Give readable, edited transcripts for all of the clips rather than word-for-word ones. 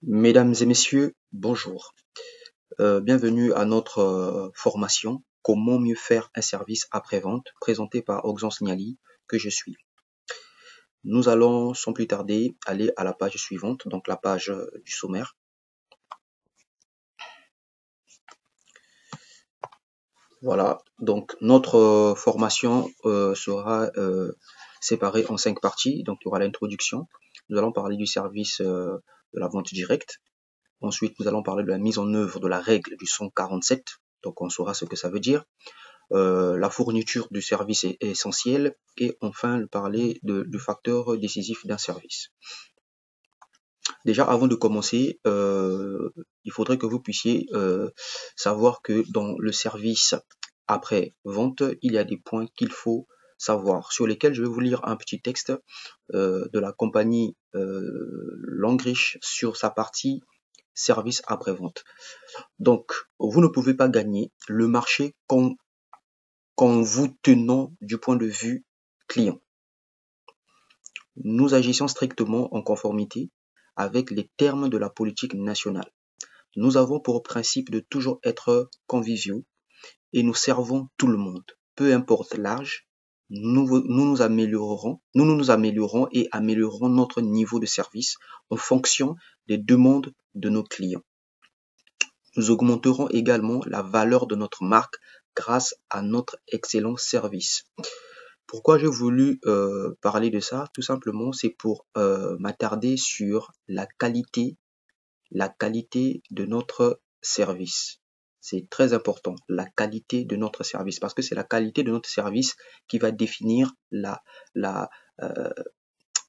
Mesdames et messieurs, bonjour. Bienvenue à notre formation Comment mieux faire un service après-vente présentée par Auxence Niali, que je suis. Nous allons sans plus tarder aller à la page suivante, donc la page du sommaire. Voilà, donc notre formation sera séparée en 5 parties. Donc il y aura l'introduction, nous allons parler du service de la vente directe. Ensuite, nous allons parler de la mise en œuvre de la règle du 147, donc on saura ce que ça veut dire. La fourniture du service est essentielle et enfin parler du facteur décisif d'un service. Déjà, avant de commencer, il faudrait que vous puissiez savoir que dans le service après-vente, il y a des points qu'il faut savoir, sur lesquels je vais vous lire un petit texte de la compagnie Langrich sur sa partie service après-vente. Donc, vous ne pouvez pas gagner le marché qu'en vous tenant du point de vue client. Nous agissons strictement en conformité avec les termes de la politique nationale. Nous avons pour principe de toujours être conviviaux et nous servons tout le monde. Peu importe l'âge, nous nous améliorerons et améliorerons notre niveau de service en fonction des demandes de nos clients. Nous augmenterons également la valeur de notre marque grâce à notre excellent service. Pourquoi j'ai voulu parler de ça? Tout simplement, c'est pour m'attarder sur la qualité de notre service. C'est très important, la qualité de notre service, parce que c'est la qualité de notre service qui va définir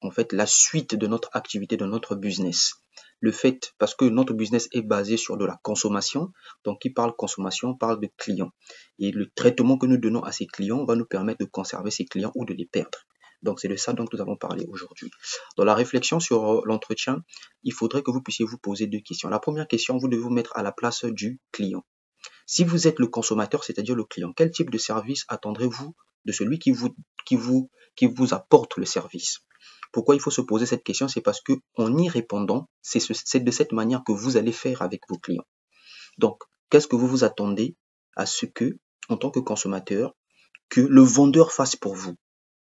en fait, la suite de notre activité, de notre business. Le fait, parce que notre business est basé sur de la consommation, donc qui parle consommation parle de clients. Et le traitement que nous donnons à ces clients va nous permettre de conserver ces clients ou de les perdre. Donc c'est de ça dont nous allons parler aujourd'hui. Dans la réflexion sur l'entretien, il faudrait que vous puissiez vous poser deux questions. La première question, vous devez vous mettre à la place du client. Si vous êtes le consommateur, c'est-à-dire le client, quel type de service attendrez-vous de celui qui vous apporte le service? Pourquoi il faut se poser cette question? C'est parce que en y répondant, c'est de cette manière que vous allez faire avec vos clients. Donc, qu'est-ce que vous vous attendez à ce que, en tant que consommateur, que le vendeur fasse pour vous?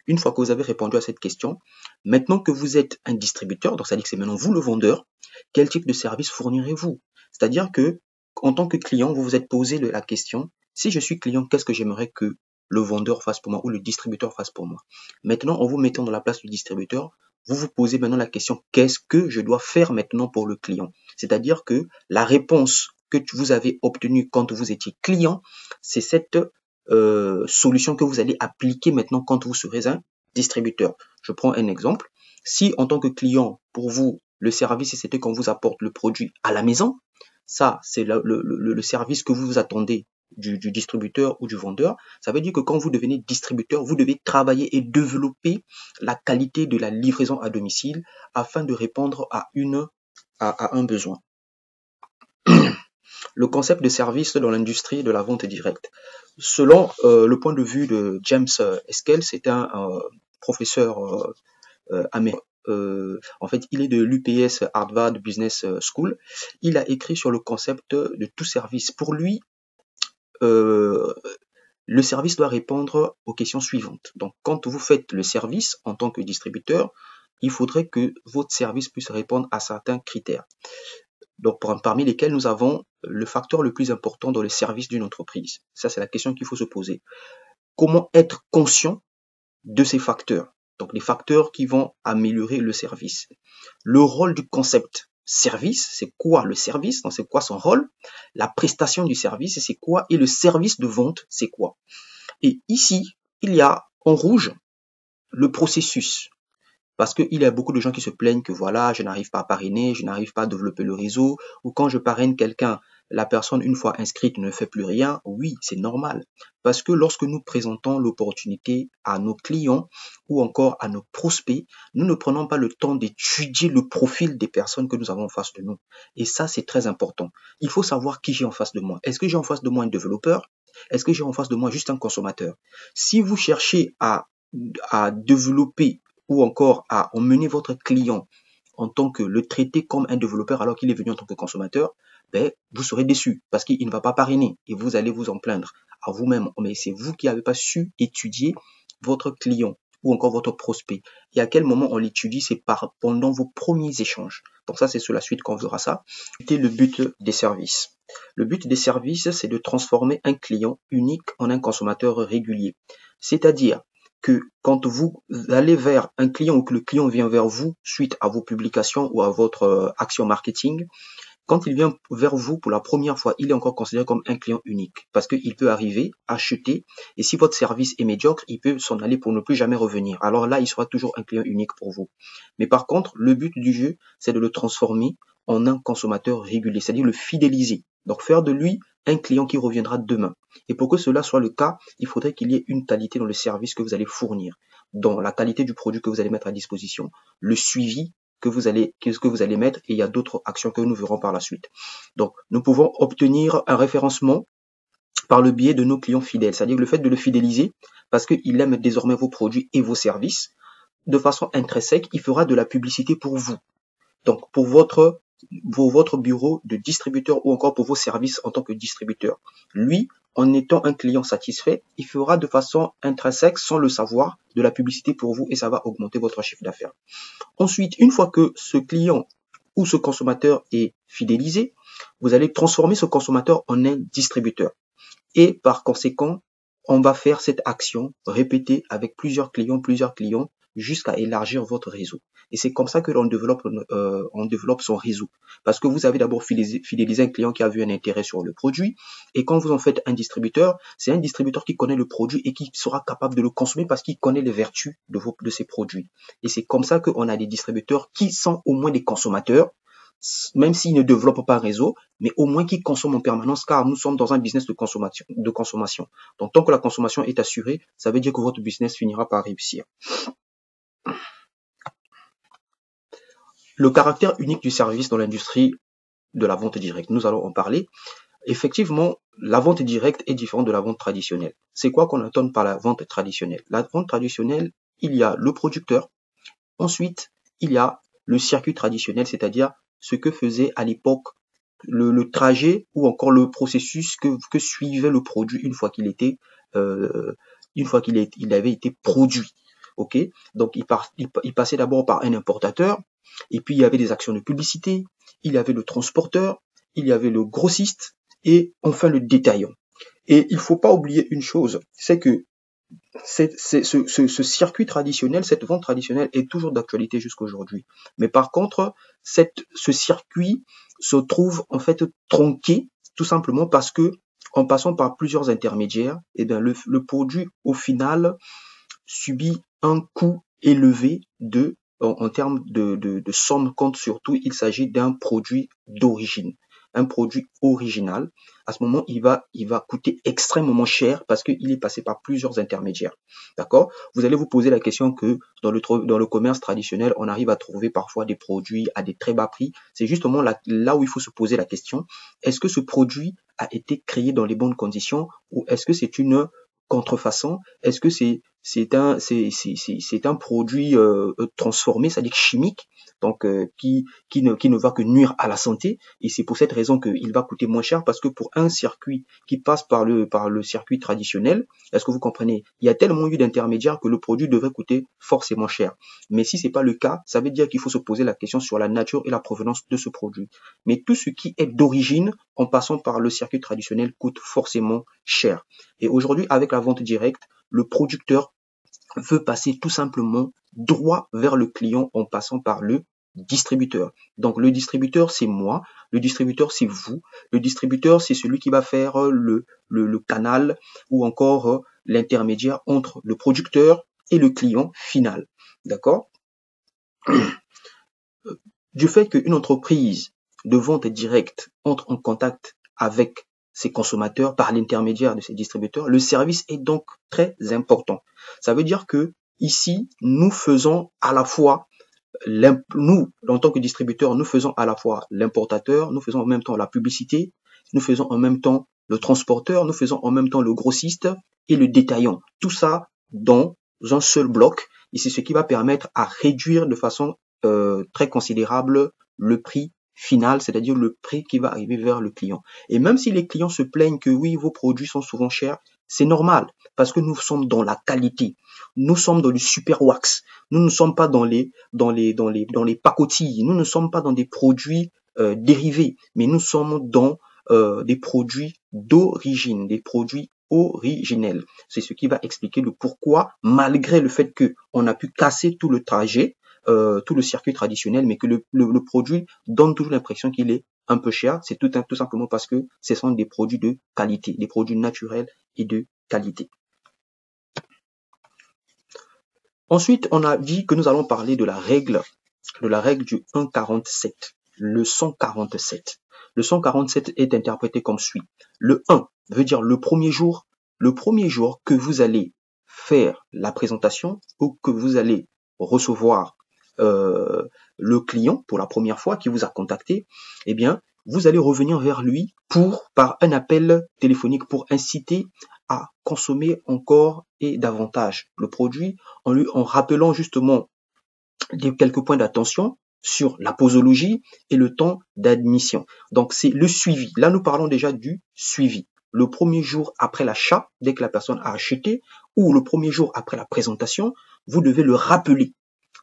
Une fois que vous avez répondu à cette question, maintenant que vous êtes un distributeur, donc ça veut dire que c'est maintenant vous le vendeur, quel type de service fournirez-vous? C'est-à-dire que, en tant que client, vous vous êtes posé la question, si je suis client, qu'est-ce que j'aimerais que le vendeur fasse pour moi ou le distributeur fasse pour moi? Maintenant, en vous mettant dans la place du distributeur, vous vous posez maintenant la question, qu'est-ce que je dois faire maintenant pour le client? C'est-à-dire que la réponse que vous avez obtenue quand vous étiez client, c'est cette solution que vous allez appliquer maintenant quand vous serez un distributeur. Je prends un exemple. Si en tant que client, pour vous, le service, c'était qu'on vous apporte le produit à la maison, ça, c'est le service que vous attendez du distributeur ou du vendeur. Ça veut dire que quand vous devenez distributeur, vous devez travailler et développer la qualité de la livraison à domicile afin de répondre à un besoin. Le concept de service dans l'industrie de la vente directe. Selon le point de vue de James Eskel, c'est un professeur américain. En fait, il est de l'UPS Harvard Business School. Il a écrit sur le concept de tout service. Pour lui, le service doit répondre aux questions suivantes. Donc, quand vous faites le service en tant que distributeur, il faudrait que votre service puisse répondre à certains critères. Donc, parmi lesquels nous avons le facteur le plus important dans le service d'une entreprise. Ça, c'est la question qu'il faut se poser. Comment être conscient de ces facteurs? Donc, les facteurs qui vont améliorer le service. Le rôle du concept service, c'est quoi le service? Donc, c'est quoi son rôle? La prestation du service, c'est quoi? Et le service de vente, c'est quoi? Et ici, il y a en rouge le processus. Parce qu'il y a beaucoup de gens qui se plaignent que voilà, je n'arrive pas à parrainer, je n'arrive pas à développer le réseau, ou quand je parraine quelqu'un, la personne, une fois inscrite, ne fait plus rien. Oui, c'est normal. Parce que lorsque nous présentons l'opportunité à nos clients ou encore à nos prospects, nous ne prenons pas le temps d'étudier le profil des personnes que nous avons en face de nous. Et ça, c'est très important. Il faut savoir qui j'ai en face de moi. Est-ce que j'ai en face de moi un développeur? Est-ce que j'ai en face de moi juste un consommateur? Si vous cherchez à développer ou encore à emmener votre client en tant que le traiter comme un développeur alors qu'il est venu en tant que consommateur, ben, vous serez déçu parce qu'il ne va pas parrainer et vous allez vous en plaindre à vous-même. Mais c'est vous qui n'avez pas su étudier votre client ou encore votre prospect. Et à quel moment on l'étudie? C'est pendant vos premiers échanges. Donc ça, c'est sur la suite qu'on verra ça. C'était le but des services. Le but des services, c'est de transformer un client unique en un consommateur régulier. C'est-à-dire que quand vous allez vers un client ou que le client vient vers vous suite à vos publications ou à votre action marketing, quand il vient vers vous pour la première fois, il est encore considéré comme un client unique parce qu'il peut arriver, acheter, et si votre service est médiocre, il peut s'en aller pour ne plus jamais revenir. Alors là, il sera toujours un client unique pour vous. Mais par contre, le but du jeu, c'est de le transformer en un consommateur régulier, c'est-à-dire le fidéliser. Donc faire de lui un client qui reviendra demain. Et pour que cela soit le cas, il faudrait qu'il y ait une qualité dans le service que vous allez fournir, dans la qualité du produit que vous allez mettre à disposition, le suivi que vous allez mettre, et il y a d'autres actions que nous verrons par la suite. Donc, nous pouvons obtenir un référencement par le biais de nos clients fidèles, c'est-à-dire le fait de le fidéliser parce qu'il aime désormais vos produits et vos services. De façon intrinsèque, il fera de la publicité pour vous. Donc, pour votre bureau de distributeur ou encore pour vos services en tant que distributeur. Lui, en étant un client satisfait, il fera de façon intrinsèque, sans le savoir, de la publicité pour vous et ça va augmenter votre chiffre d'affaires. Ensuite, une fois que ce client ou ce consommateur est fidélisé, vous allez transformer ce consommateur en un distributeur. Et par conséquent, on va faire cette action répétée avec plusieurs clients, jusqu'à élargir votre réseau. Et c'est comme ça que l'on développe son réseau. Parce que vous avez d'abord fidélisé un client qui a vu un intérêt sur le produit. Et quand vous en faites un distributeur, c'est un distributeur qui connaît le produit et qui sera capable de le consommer parce qu'il connaît les vertus de ces produits. Et c'est comme ça qu'on a des distributeurs qui sont au moins des consommateurs, même s'ils ne développent pas un réseau, mais au moins qui consomment en permanence, car nous sommes dans un business de consommation. Donc, tant que la consommation est assurée, ça veut dire que votre business finira par réussir. Le caractère unique du service dans l'industrie de la vente directe, nous allons en parler. Effectivement, la vente directe est différente de la vente traditionnelle. C'est quoi qu'on entend par la vente traditionnelle? La vente traditionnelle, il y a le producteur, ensuite, il y a le circuit traditionnel, c'est-à-dire ce que faisait à l'époque le trajet ou encore le processus que suivait le produit une fois qu'il avait été produit. Ok, donc il passait d'abord par un importateur, et puis il y avait des actions de publicité, il y avait le transporteur, il y avait le grossiste, et enfin le détaillant. Et il faut pas oublier une chose, c'est que ce circuit traditionnel, cette vente traditionnelle est toujours d'actualité jusqu'à aujourd'hui. Mais par contre, ce circuit se trouve en fait tronqué, tout simplement parce que en passant par plusieurs intermédiaires, eh bien le produit au final subit un coût élevé en termes de somme, compte surtout il s'agit d'un produit d'origine, un produit original. À ce moment, il va coûter extrêmement cher parce qu'il est passé par plusieurs intermédiaires. D'accord? Vous allez vous poser la question que dans le commerce traditionnel, on arrive à trouver parfois des produits à des très bas prix. C'est justement là où il faut se poser la question. Est-ce que ce produit a été créé dans les bonnes conditions ou est-ce que c'est une contrefaçon? Est-ce que c'est un produit transformé, c'est-à-dire chimique, donc qui ne va que nuire à la santé, et c'est pour cette raison qu'il va coûter moins cher, parce que pour un circuit qui passe par le circuit traditionnel, est-ce que vous comprenez, il y a tellement eu d'intermédiaires que le produit devrait coûter forcément cher. Mais si c'est pas le cas, ça veut dire qu'il faut se poser la question sur la nature et la provenance de ce produit. Mais tout ce qui est d'origine, en passant par le circuit traditionnel, coûte forcément cher. Et aujourd'hui, avec la vente directe, le producteur veut passer tout simplement droit vers le client en passant par le distributeur. Donc le distributeur, c'est moi, le distributeur, c'est vous, le distributeur, c'est celui qui va faire le canal ou encore l'intermédiaire entre le producteur et le client final. D'accord? Du fait qu'une entreprise de vente directe entre en contact avec ses consommateurs par l'intermédiaire de ses distributeurs, le service est donc très important. Ça veut dire que ici, nous faisons à la fois, nous, en tant que distributeurs, nous faisons à la fois l'importateur, nous faisons en même temps la publicité, nous faisons en même temps le transporteur, nous faisons en même temps le grossiste et le détaillant. Tout ça dans un seul bloc, et c'est ce qui va permettre à réduire de façon très considérable le prix final, c'est-à-dire le prix qui va arriver vers le client. Et même si les clients se plaignent que oui, vos produits sont souvent chers, c'est normal parce que nous sommes dans la qualité. Nous sommes dans le super wax. Nous ne sommes pas dans les pacotilles. Nous ne sommes pas dans des produits dérivés, mais nous sommes dans des produits d'origine, des produits originels. C'est ce qui va expliquer le pourquoi, malgré le fait que on a pu casser tout le trajet, tout le circuit traditionnel, mais que le produit donne toujours l'impression qu'il est un peu cher. C'est tout simplement parce que ce sont des produits de qualité, des produits naturels et de qualité. Ensuite, on a dit que nous allons parler de la règle du 1,47, le 147. Le 147 est interprété comme suit. Le 1 veut dire le premier jour que vous allez faire la présentation ou que vous allez recevoir le client pour la première fois qui vous a contacté, eh bien, vous allez revenir vers lui par un appel téléphonique pour inciter à consommer encore et davantage le produit en rappelant justement quelques points d'attention sur la posologie et le temps d'admission. Donc, c'est le suivi. Là, nous parlons déjà du suivi. Le premier jour après l'achat, dès que la personne a acheté, ou le premier jour après la présentation, vous devez le rappeler.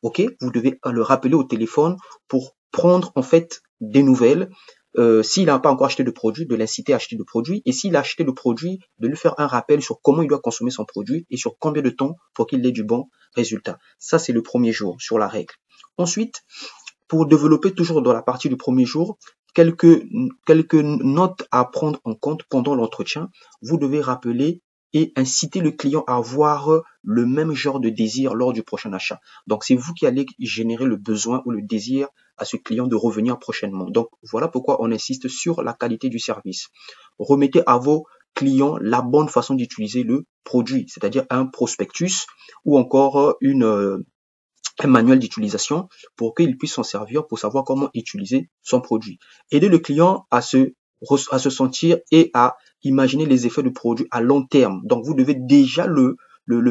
Ok, vous devez le rappeler au téléphone pour prendre en fait des nouvelles. S'il n'a pas encore acheté de produit, de l'inciter à acheter de produit. Et s'il a acheté le produit, de lui faire un rappel sur comment il doit consommer son produit et sur combien de temps pour qu'il ait du bon résultat. Ça, c'est le premier jour sur la règle. Ensuite, pour développer toujours dans la partie du premier jour, quelques notes à prendre en compte pendant l'entretien. Vous devez rappeler et inciter le client à avoir le même genre de désir lors du prochain achat. Donc, c'est vous qui allez générer le besoin ou le désir à ce client de revenir prochainement. Donc, voilà pourquoi on insiste sur la qualité du service. Remettez à vos clients la bonne façon d'utiliser le produit, c'est-à-dire un prospectus ou encore un manuel d'utilisation pour qu'il puisse s'en servir pour savoir comment utiliser son produit. Aider le client à se sentir et à imaginer les effets du produit à long terme. Donc, vous devez déjà le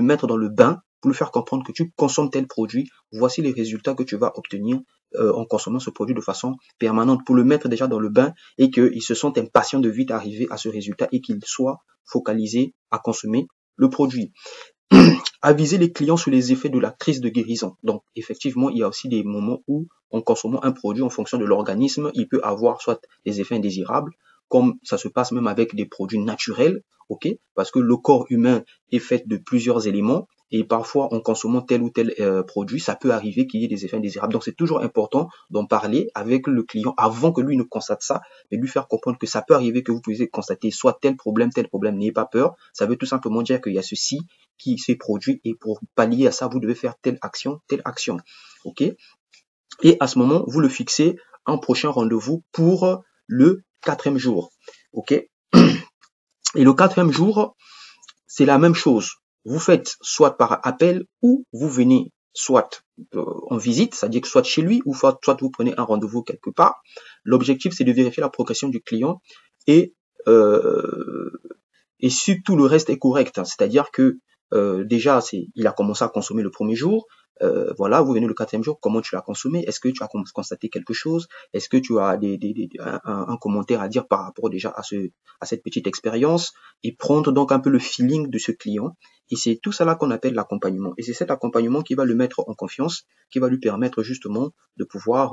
mettre dans le bain pour lui faire comprendre que tu consommes tel produit. Voici les résultats que tu vas obtenir en consommant ce produit de façon permanente, pour le mettre déjà dans le bain et qu'il se sente impatient de vite arriver à ce résultat et qu'il soit focalisé à consommer le produit. Aviser les clients sur les effets de la crise de guérison. Donc, effectivement, il y a aussi des moments où, en consommant un produit en fonction de l'organisme, il peut avoir soit des effets indésirables, comme ça se passe même avec des produits naturels, ok, parce que le corps humain est fait de plusieurs éléments et parfois en consommant tel ou tel produit, ça peut arriver qu'il y ait des effets indésirables. Donc c'est toujours important d'en parler avec le client avant que lui ne constate ça, mais lui faire comprendre que ça peut arriver que vous puissiez constater soit tel problème, n'ayez pas peur. Ça veut tout simplement dire qu'il y a ceci qui s'est produit et pour pallier à ça, vous devez faire telle action, ok. Et à ce moment, vous le fixez un prochain rendez-vous pour le 4e jour, ok. Et le 4e jour, c'est la même chose. Vous faites soit par appel ou vous venez soit en visite, c'est-à-dire que soit chez lui ou soit vous prenez un rendez-vous quelque part. L'objectif, c'est de vérifier la progression du client et si tout le reste est correct, hein, c'est-à-dire que déjà, il a commencé à consommer le premier jour. Voilà, vous venez le 4e jour, comment tu l'as consommé? Est-ce que tu as constaté quelque chose? Est-ce que tu as un commentaire à dire par rapport déjà à cette petite expérience? Et prendre donc un peu le feeling de ce client. Et c'est tout ça là qu'on appelle l'accompagnement. Et c'est cet accompagnement qui va le mettre en confiance, qui va lui permettre justement de pouvoir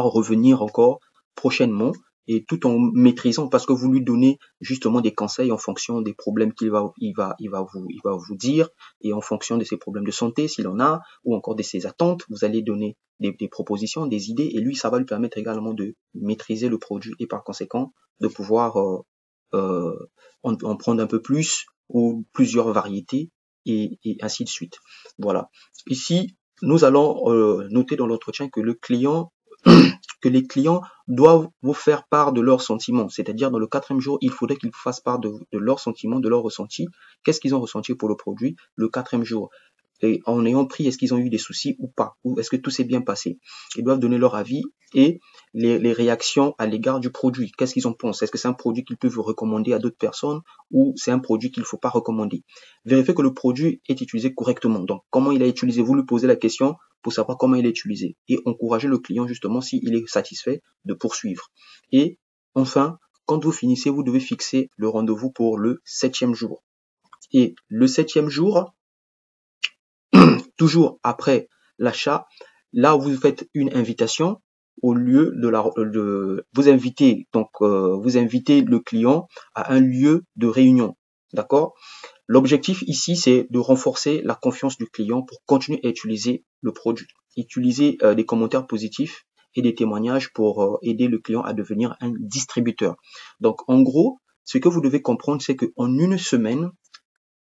revenir encore prochainement, et tout en maîtrisant, parce que vous lui donnez justement des conseils en fonction des problèmes il va vous dire, et en fonction de ses problèmes de santé s'il en a, ou encore de ses attentes, vous allez donner des propositions, des idées, et lui ça va lui permettre également de maîtriser le produit et par conséquent de pouvoir en prendre un peu plus ou plusieurs variétés et ainsi de suite. Voilà. Ici, nous allons noter dans l'entretien que que les clients doivent vous faire part de leurs sentiments. C'est-à-dire, dans le 4e jour, il faudrait qu'ils fassent part de leurs sentiments, de leurs ressentis. Qu'est-ce qu'ils ont ressenti pour le produit le 4e jour? Et en ayant pris, est-ce qu'ils ont eu des soucis ou pas? Ou est-ce que tout s'est bien passé? Ils doivent donner leur avis et les réactions à l'égard du produit. Qu'est-ce qu'ils en pensent? Est-ce que c'est un produit qu'ils peuvent recommander à d'autres personnes ou c'est un produit qu'il ne faut pas recommander? Vérifiez que le produit est utilisé correctement. Donc, comment il a utilisé? Vous lui posez la question. pour savoir comment il est utilisé et encourager le client justement s'il est satisfait de poursuivre. Et enfin, quand vous finissez, vous devez fixer le rendez-vous pour le 7e jour. Et le 7e jour, toujours après l'achat, là vous faites une invitation au lieu de vous invitez le client à un lieu de réunion, d'accord? L'objectif ici, c'est de renforcer la confiance du client pour continuer à utiliser le produit. Utiliser des commentaires positifs et des témoignages pour aider le client à devenir un distributeur. Donc, en gros, ce que vous devez comprendre, c'est qu'en une semaine,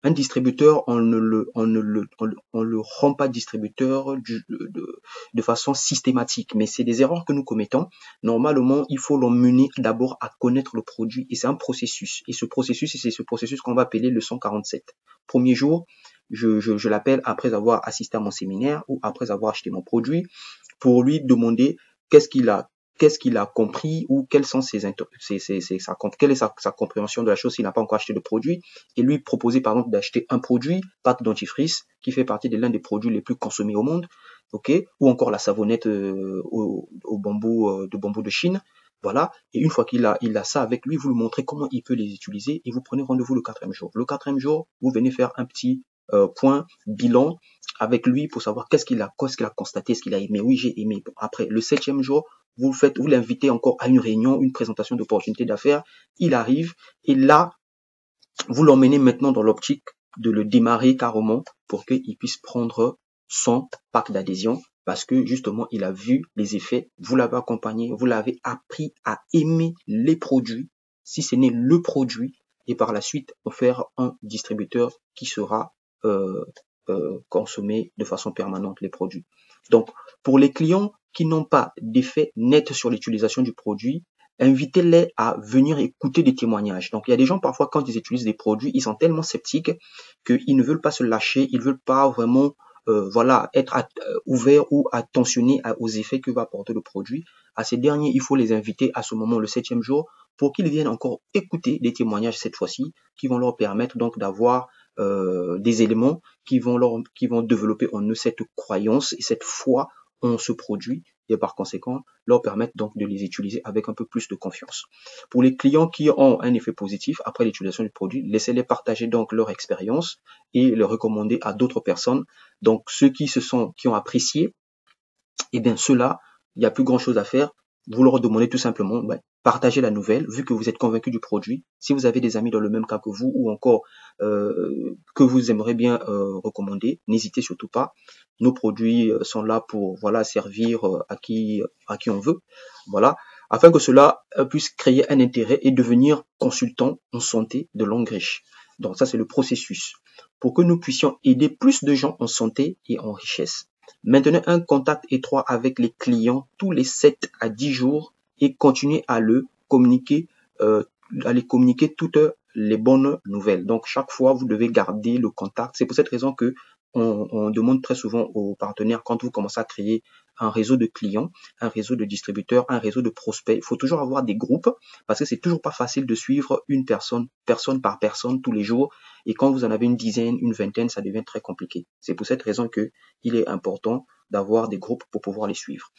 un distributeur, on ne le rend pas distributeur de façon systématique, mais c'est des erreurs que nous commettons. Normalement, il faut l'emmener d'abord à connaître le produit et c'est un processus. Et ce processus, c'est ce processus qu'on va appeler le 147. Premier jour, je l'appelle après avoir assisté à mon séminaire ou après avoir acheté mon produit pour lui demander qu'est-ce qu'il a compris ou quelle est sa compréhension de la chose s'il n'a pas encore acheté de produit et lui proposer par exemple d'acheter un produit, pâte dentifrice, qui fait partie de l'un des produits les plus consommés au monde, ok, ou encore la savonnette au bambou de Chine, voilà. Et une fois qu'il a ça avec lui, vous lui montrez comment il peut les utiliser et vous prenez rendez-vous le 4e jour. Le 4e jour, vous venez faire un petit point bilan avec lui pour savoir qu'est-ce qu'il a constaté, ce qu'il a aimé. Oui, j'ai aimé. Bon, après, le 7e jour, vous l'invitez encore à une réunion, une présentation d'opportunités d'affaires. Il arrive et là, vous l'emmenez maintenant dans l'optique de le démarrer carrément pour qu'il puisse prendre son pack d'adhésion parce que justement, il a vu les effets. Vous l'avez accompagné, vous l'avez appris à aimer les produits, si ce n'est le produit, et par la suite, faire un distributeur qui sera consommer de façon permanente les produits. Donc, pour les clients qui n'ont pas d'effet net sur l'utilisation du produit, invitez-les à venir écouter des témoignages. Donc, il y a des gens, parfois, quand ils utilisent des produits, ils sont tellement sceptiques qu'ils ne veulent pas se lâcher, ils ne veulent pas vraiment être ouverts ou attentionnés aux effets que va apporter le produit. À ces derniers, il faut les inviter à ce moment, le 7e jour, pour qu'ils viennent encore écouter des témoignages cette fois-ci, qui vont leur permettre donc d'avoir des éléments qui vont développer en eux cette croyance et cette foi en ce produit et par conséquent leur permettre donc de les utiliser avec un peu plus de confiance. Pour les clients qui ont un effet positif après l'utilisation du produit, laissez-les partager donc leur expérience et le recommander à d'autres personnes. Donc ceux qui ont apprécié, et bien ceux-là, il n'y a plus grand chose à faire. Vous leur demandez tout simplement, partagez la nouvelle, vu que vous êtes convaincu du produit. Si vous avez des amis dans le même cas que vous ou encore que vous aimeriez bien recommander, n'hésitez surtout pas. Nos produits sont là pour servir à qui on veut, voilà, afin que cela puisse créer un intérêt et devenir consultant en santé de longue riche. Donc ça c'est le processus pour que nous puissions aider plus de gens en santé et en richesse. Maintenez un contact étroit avec les clients tous les 7 à 10 jours et continuez à les communiquer toutes les bonnes nouvelles. Donc, chaque fois, vous devez garder le contact. C'est pour cette raison que on demande très souvent aux partenaires, quand vous commencez à créer un réseau de clients, un réseau de distributeurs, un réseau de prospects, il faut toujours avoir des groupes parce que c'est toujours pas facile de suivre une personne par personne tous les jours. Et quand vous en avez une dizaine, une vingtaine, ça devient très compliqué. C'est pour cette raison que il est important d'avoir des groupes pour pouvoir les suivre.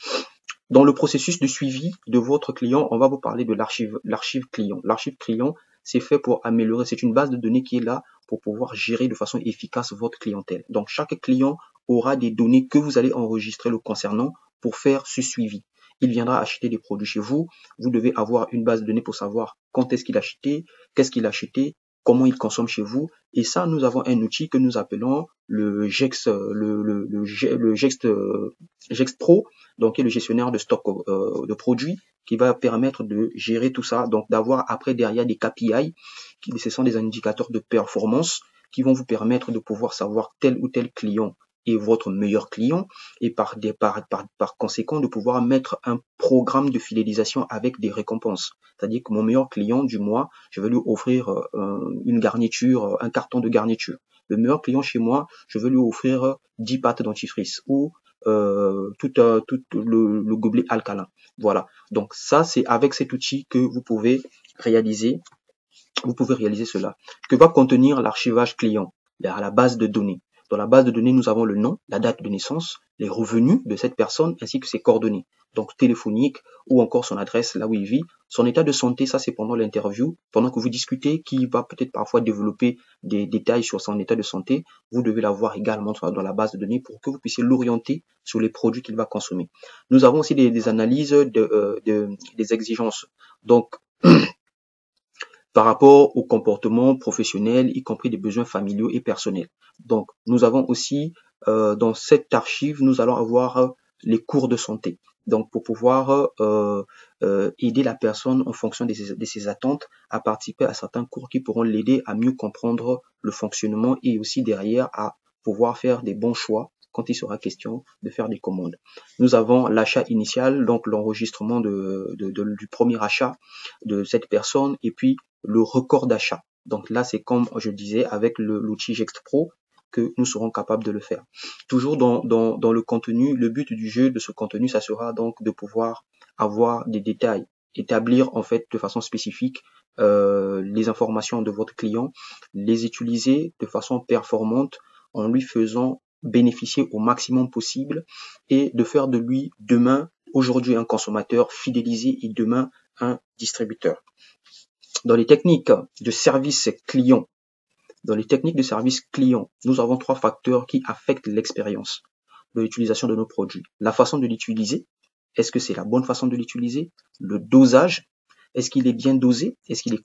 Dans le processus de suivi de votre client, on va vous parler de l'archive client. L'archive client, c'est fait pour améliorer, c'est une base de données qui est là pour pouvoir gérer de façon efficace votre clientèle. Donc, chaque client aura des données que vous allez enregistrer le concernant pour faire ce suivi. Il viendra acheter des produits chez vous. Vous devez avoir une base de données pour savoir quand est-ce qu'il a acheté, qu'est-ce qu'il a acheté, comment il consomme chez vous. Et ça, nous avons un outil que nous appelons le Gext Pro, donc qui est le gestionnaire de stock de produits, qui va permettre de gérer tout ça, donc d'avoir après derrière des KPI, ce sont des indicateurs de performance qui vont vous permettre de pouvoir savoir tel ou tel client est votre meilleur client et par conséquent de pouvoir mettre un programme de fidélisation avec des récompenses. C'est-à-dire que mon meilleur client du mois, je vais lui offrir une garniture, un carton de garniture. Le meilleur client chez moi, je vais lui offrir 10 pâtes dentifrice ou tout le gobelet alcalin. Voilà. Donc ça, c'est avec cet outil que vous pouvez réaliser cela. Que va contenir l'archivage client? Il y a la base de données. Dans la base de données, nous avons le nom, la date de naissance, les revenus de cette personne ainsi que ses coordonnées, donc téléphoniques ou encore son adresse, là où il vit, son état de santé, ça c'est pendant l'interview, pendant que vous discutez, qui va peut-être parfois développer des détails sur son état de santé, vous devez l'avoir également dans la base de données pour que vous puissiez l'orienter sur les produits qu'il va consommer. Nous avons aussi des analyses des exigences, donc par rapport au comportement professionnel, y compris des besoins familiaux et personnels. Donc, nous avons aussi, dans cette archive, nous allons avoir les cours de santé. Donc, pour pouvoir aider la personne en fonction de ses attentes à participer à certains cours qui pourront l'aider à mieux comprendre le fonctionnement et aussi derrière à pouvoir faire des bons choix quand il sera question de faire des commandes. Nous avons l'achat initial, donc l'enregistrement du premier achat de cette personne et puis le record d'achat. Donc là, c'est comme je disais avec l'outil Gexpro que nous serons capables de le faire. Toujours dans le contenu, le but du jeu de ce contenu, ça sera donc de pouvoir avoir des détails, établir en fait de façon spécifique les informations de votre client, les utiliser de façon performante en lui faisant bénéficier au maximum possible et de faire de lui demain, aujourd'hui un consommateur fidélisé et demain un distributeur. Dans les techniques de service client, nous avons 3 facteurs qui affectent l'expérience de l'utilisation de nos produits. La façon de l'utiliser, est-ce que c'est la bonne façon de l'utiliser? Le dosage, est-ce qu'il est bien dosé? Est-ce qu'il est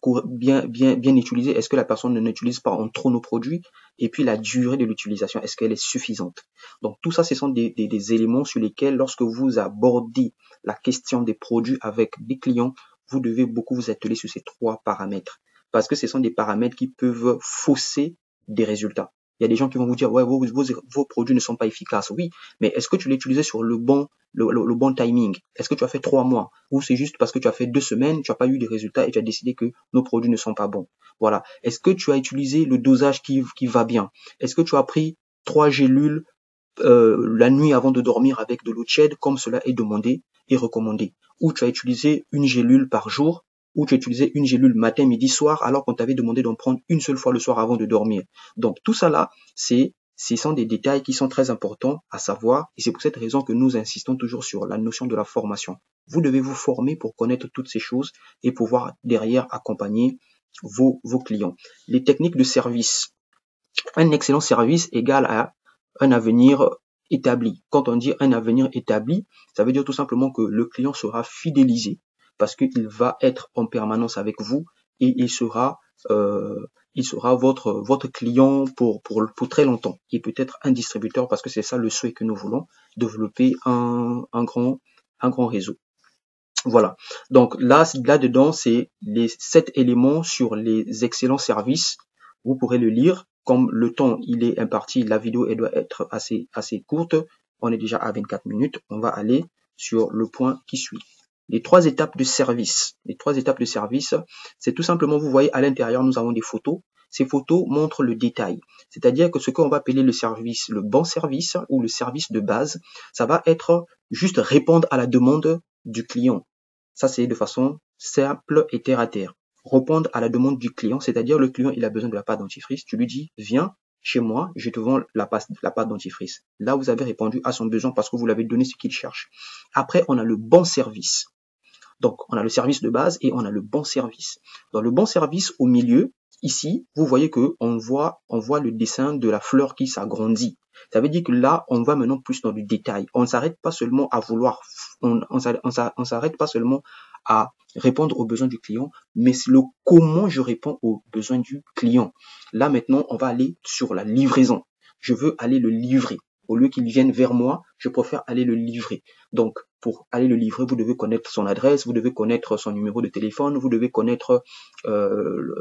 bien utilisé? Est-ce que la personne ne n'utilise pas en trop nos produits? Et puis la durée de l'utilisation, est-ce qu'elle est suffisante? Donc tout ça, ce sont des éléments sur lesquels, lorsque vous abordez la question des produits avec des clients, vous devez beaucoup vous atteler sur ces 3 paramètres. Parce que ce sont des paramètres qui peuvent fausser des résultats. Il y a des gens qui vont vous dire, ouais, vos produits ne sont pas efficaces. Oui, mais est-ce que tu l'as utilisé sur le bon timing? Est-ce que tu as fait 3 mois? Ou c'est juste parce que tu as fait 2 semaines, tu n'as pas eu de résultats et tu as décidé que nos produits ne sont pas bons? Voilà. Est-ce que tu as utilisé le dosage qui va bien? Est-ce que tu as pris 3 gélules la nuit avant de dormir avec de l'eau tiède comme cela est demandé et recommandé? Ou tu as utilisé une gélule par jour? Ou tu as utilisé une gélule matin, midi, soir, alors qu'on t'avait demandé d'en prendre une seule fois le soir avant de dormir? Donc tout ça là, ce sont des détails qui sont très importants à savoir et c'est pour cette raison que nous insistons toujours sur la notion de la formation. Vous devez vous former pour connaître toutes ces choses et pouvoir derrière accompagner vos clients. Les techniques de service. Un excellent service égale à un avenir établi. Quand on dit un avenir établi, ça veut dire tout simplement que le client sera fidélisé parce qu'il va être en permanence avec vous et il sera votre client pour très longtemps et peut-être un distributeur parce que c'est ça le souhait que nous voulons, développer un grand réseau. Voilà. Donc là-dedans, c'est les 7 éléments sur les excellents services. Vous pourrez le lire. Comme le temps il est imparti, la vidéo elle doit être assez courte. On est déjà à 24 minutes. On va aller sur le point qui suit. Les 3 étapes de service. Les 3 étapes de service, c'est tout simplement, vous voyez à l'intérieur, nous avons des photos. Ces photos montrent le détail. C'est-à-dire que ce qu'on va appeler le service, le bon service ou le service de base, ça va être juste répondre à la demande du client. Ça, c'est de façon simple et terre à terre. Répondre à la demande du client, c'est-à-dire le client, il a besoin de la pâte dentifrice. Tu lui dis, viens chez moi, je te vends la pâte dentifrice. Là, vous avez répondu à son besoin parce que vous l'avez donné ce qu'il cherche. Après, on a le bon service. Donc, on a le service de base et on a le bon service. Dans le bon service, au milieu, ici, vous voyez que on voit le dessin de la fleur qui s'agrandit. Ça veut dire que là, on va maintenant plus dans du détail. On ne s'arrête pas seulement à vouloir, on s'arrête pas seulement à répondre aux besoins du client, mais c'est le comment je réponds aux besoins du client. Là, maintenant, on va aller sur la livraison. Je veux aller le livrer. Au lieu qu'il vienne vers moi, je préfère aller le livrer. Donc, pour aller le livrer, vous devez connaître son adresse, vous devez connaître son numéro de téléphone, vous devez connaître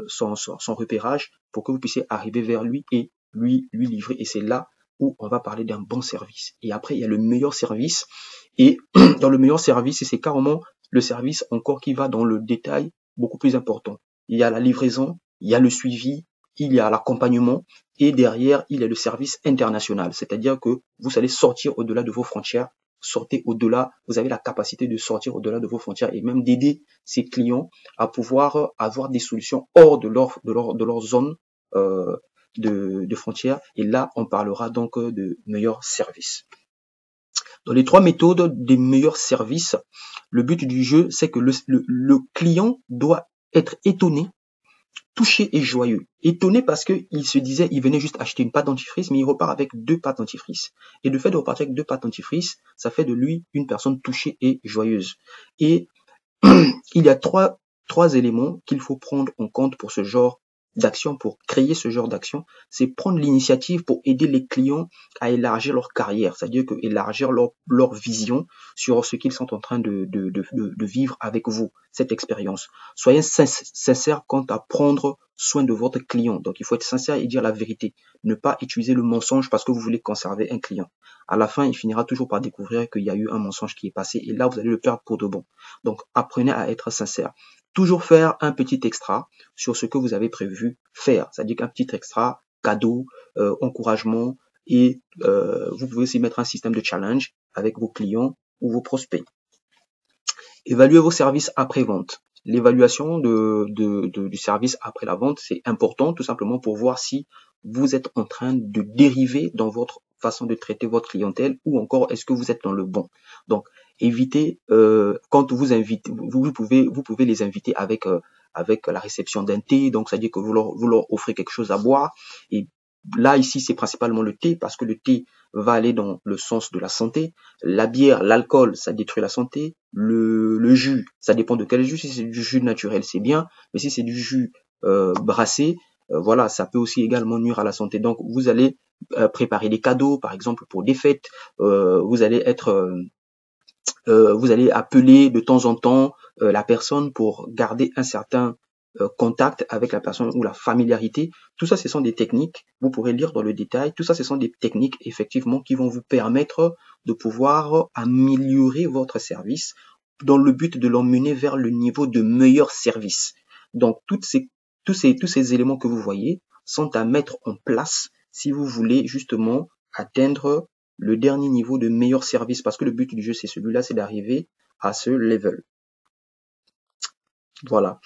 son repérage pour que vous puissiez arriver vers lui et lui livrer. Et c'est là où on va parler d'un bon service. Et après, il y a le meilleur service. Et dans le meilleur service, c'est carrément le service encore qui va dans le détail beaucoup plus important. Il y a la livraison, il y a le suivi, il y a l'accompagnement et derrière, il y a le service international. C'est-à-dire que vous allez sortir au-delà de vos frontières, sortez au-delà, vous avez la capacité de sortir au-delà de vos frontières et même d'aider ces clients à pouvoir avoir des solutions hors de leur zone de frontières. Et là, on parlera donc de meilleurs services. Dans les 3 méthodes des meilleurs services, le but du jeu, c'est que le client doit être étonné, touché et joyeux. Étonné parce qu'il se disait, il venait juste acheter une pâte dentifrice, mais il repart avec 2 pâtes dentifrice. Et le fait de repartir avec 2 pâtes dentifrice, ça fait de lui une personne touchée et joyeuse. Et il y a trois éléments qu'il faut prendre en compte pour ce genre d'action, pour créer ce genre d'action. C'est prendre l'initiative pour aider les clients à élargir leur carrière, c'est-à-dire que élargir leur vision sur ce qu'ils sont en train de vivre avec vous, cette expérience. Soyez sincère quant à prendre soin de votre client. Donc, il faut être sincère et dire la vérité. Ne pas utiliser le mensonge parce que vous voulez conserver un client. À la fin, il finira toujours par découvrir qu'il y a eu un mensonge qui est passé et là, vous allez le perdre pour de bon. Donc, apprenez à être sincère. Toujours faire un petit extra sur ce que vous avez prévu faire. C'est-à-dire qu'un petit extra, cadeau, encouragement et vous pouvez aussi mettre un système de challenge avec vos clients ou vos prospects. Évaluez vos services après-vente. L'évaluation du service après la vente, c'est important tout simplement pour voir si vous êtes en train de dériver dans votre façon de traiter votre clientèle ou encore est-ce que vous êtes dans le bon. Donc, évitez, quand vous invitez, vous pouvez les inviter avec la réception d'un thé, donc c'est-à-dire que vous leur offrez quelque chose à boire et là, ici, c'est principalement le thé parce que le thé va aller dans le sens de la santé. La bière, l'alcool, ça détruit la santé. Le jus, ça dépend de quel jus. Si c'est du jus naturel, c'est bien. Mais si c'est du jus brassé, voilà, ça peut aussi également nuire à la santé. Donc, vous allez préparer des cadeaux, par exemple, pour des fêtes. Vous allez appeler de temps en temps la personne pour garder un certain contact avec la personne ou la familiarité. Tout ça, ce sont des techniques, vous pourrez lire dans le détail, tout ça, ce sont des techniques effectivement qui vont vous permettre de pouvoir améliorer votre service dans le but de l'emmener vers le niveau de meilleur service. Donc, tous ces éléments que vous voyez sont à mettre en place si vous voulez justement atteindre le dernier niveau de meilleur service parce que le but du jeu, c'est celui-là, c'est d'arriver à ce level. Voilà.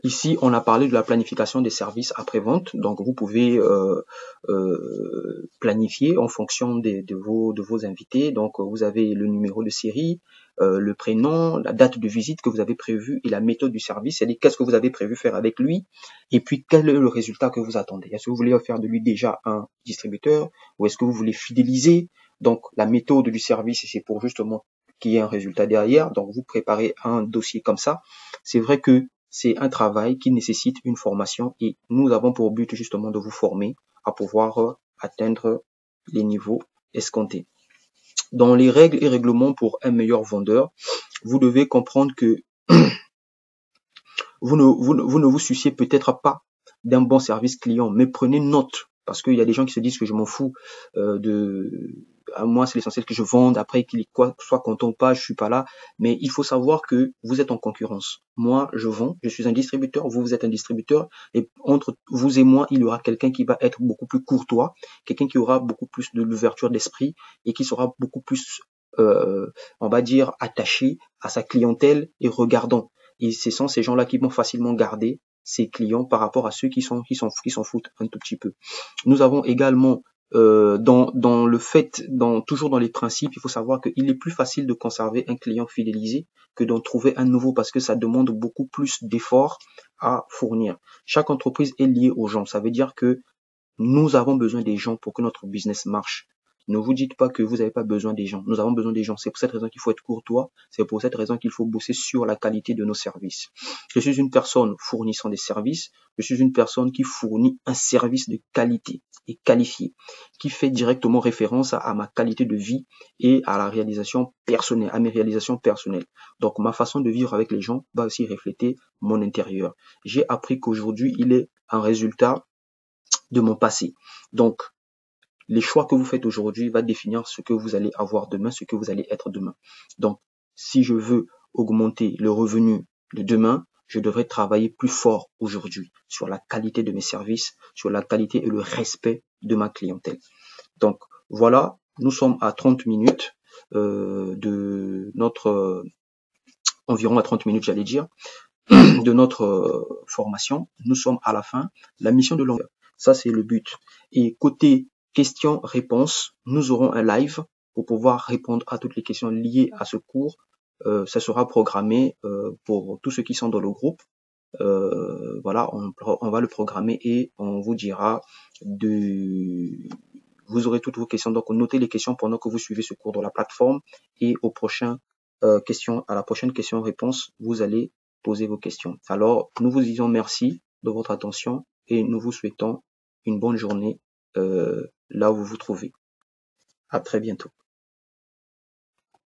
Ici, on a parlé de la planification des services après-vente. Donc, vous pouvez planifier en fonction de vos invités. Donc, vous avez le numéro de série, le prénom, la date de visite que vous avez prévue et la méthode du service. C'est-à-dire, qu'est-ce que vous avez prévu faire avec lui et puis quel est le résultat que vous attendez. Est-ce que vous voulez faire de lui déjà un distributeur ou est-ce que vous voulez fidéliser? Donc, la méthode du service, c'est pour justement qu'il y ait un résultat derrière. Donc, vous préparez un dossier comme ça. C'est vrai que c'est un travail qui nécessite une formation et nous avons pour but justement de vous former à pouvoir atteindre les niveaux escomptés. Dans les règles et règlements pour un meilleur vendeur, vous devez comprendre que vous ne vous souciez peut-être pas d'un bon service client, mais prenez note parce qu'il y a des gens qui se disent que je m'en fous à moi c'est l'essentiel que je vende, après qu'il soit content ou pas, je suis pas là, mais il faut savoir que vous êtes en concurrence. Moi, je vends, je suis un distributeur, vous êtes un distributeur, et entre vous et moi, il y aura quelqu'un qui va être beaucoup plus courtois, quelqu'un qui aura beaucoup plus de l'ouverture d'esprit et qui sera beaucoup plus, on va dire, attaché à sa clientèle et regardant. Et ce sont ces gens-là qui vont facilement garder ses clients par rapport à ceux qui s'en foutent un tout petit peu. Nous avons également dans le fait, toujours dans les principes, il faut savoir qu'il est plus facile de conserver un client fidélisé que d'en trouver un nouveau parce que ça demande beaucoup plus d'efforts à fournir. Chaque entreprise est liée aux gens. Ça veut dire que nous avons besoin des gens pour que notre business marche. Ne vous dites pas que vous n'avez pas besoin des gens. Nous avons besoin des gens. C'est pour cette raison qu'il faut être courtois. C'est pour cette raison qu'il faut bosser sur la qualité de nos services. Je suis une personne fournissant des services. Je suis une personne qui fournit un service de qualité et qualifié, qui fait directement référence à ma qualité de vie et à la réalisation personnelle, à mes réalisations personnelles. Donc, ma façon de vivre avec les gens va aussi refléter mon intérieur. J'ai appris qu'aujourd'hui, il est un résultat de mon passé. Donc, les choix que vous faites aujourd'hui va définir ce que vous allez avoir demain, ce que vous allez être demain. Donc, si je veux augmenter le revenu de demain, je devrais travailler plus fort aujourd'hui sur la qualité de mes services, sur la qualité et le respect de ma clientèle. Donc, voilà, nous sommes à 30 minutes de notre... environ à 30 minutes, j'allais dire, de notre formation. Nous sommes à la fin. La mission de l'envers, Ça, c'est le but. Et côté questions-réponses, nous aurons un live pour pouvoir répondre à toutes les questions liées à ce cours. Ça sera programmé pour tous ceux qui sont dans le groupe. Voilà, on va le programmer et on vous dira vous aurez toutes vos questions. Donc, notez les questions pendant que vous suivez ce cours dans la plateforme et à la prochaine question-réponse, vous allez poser vos questions. Alors, nous vous disons merci de votre attention et nous vous souhaitons une bonne journée là où vous vous trouvez. À très bientôt.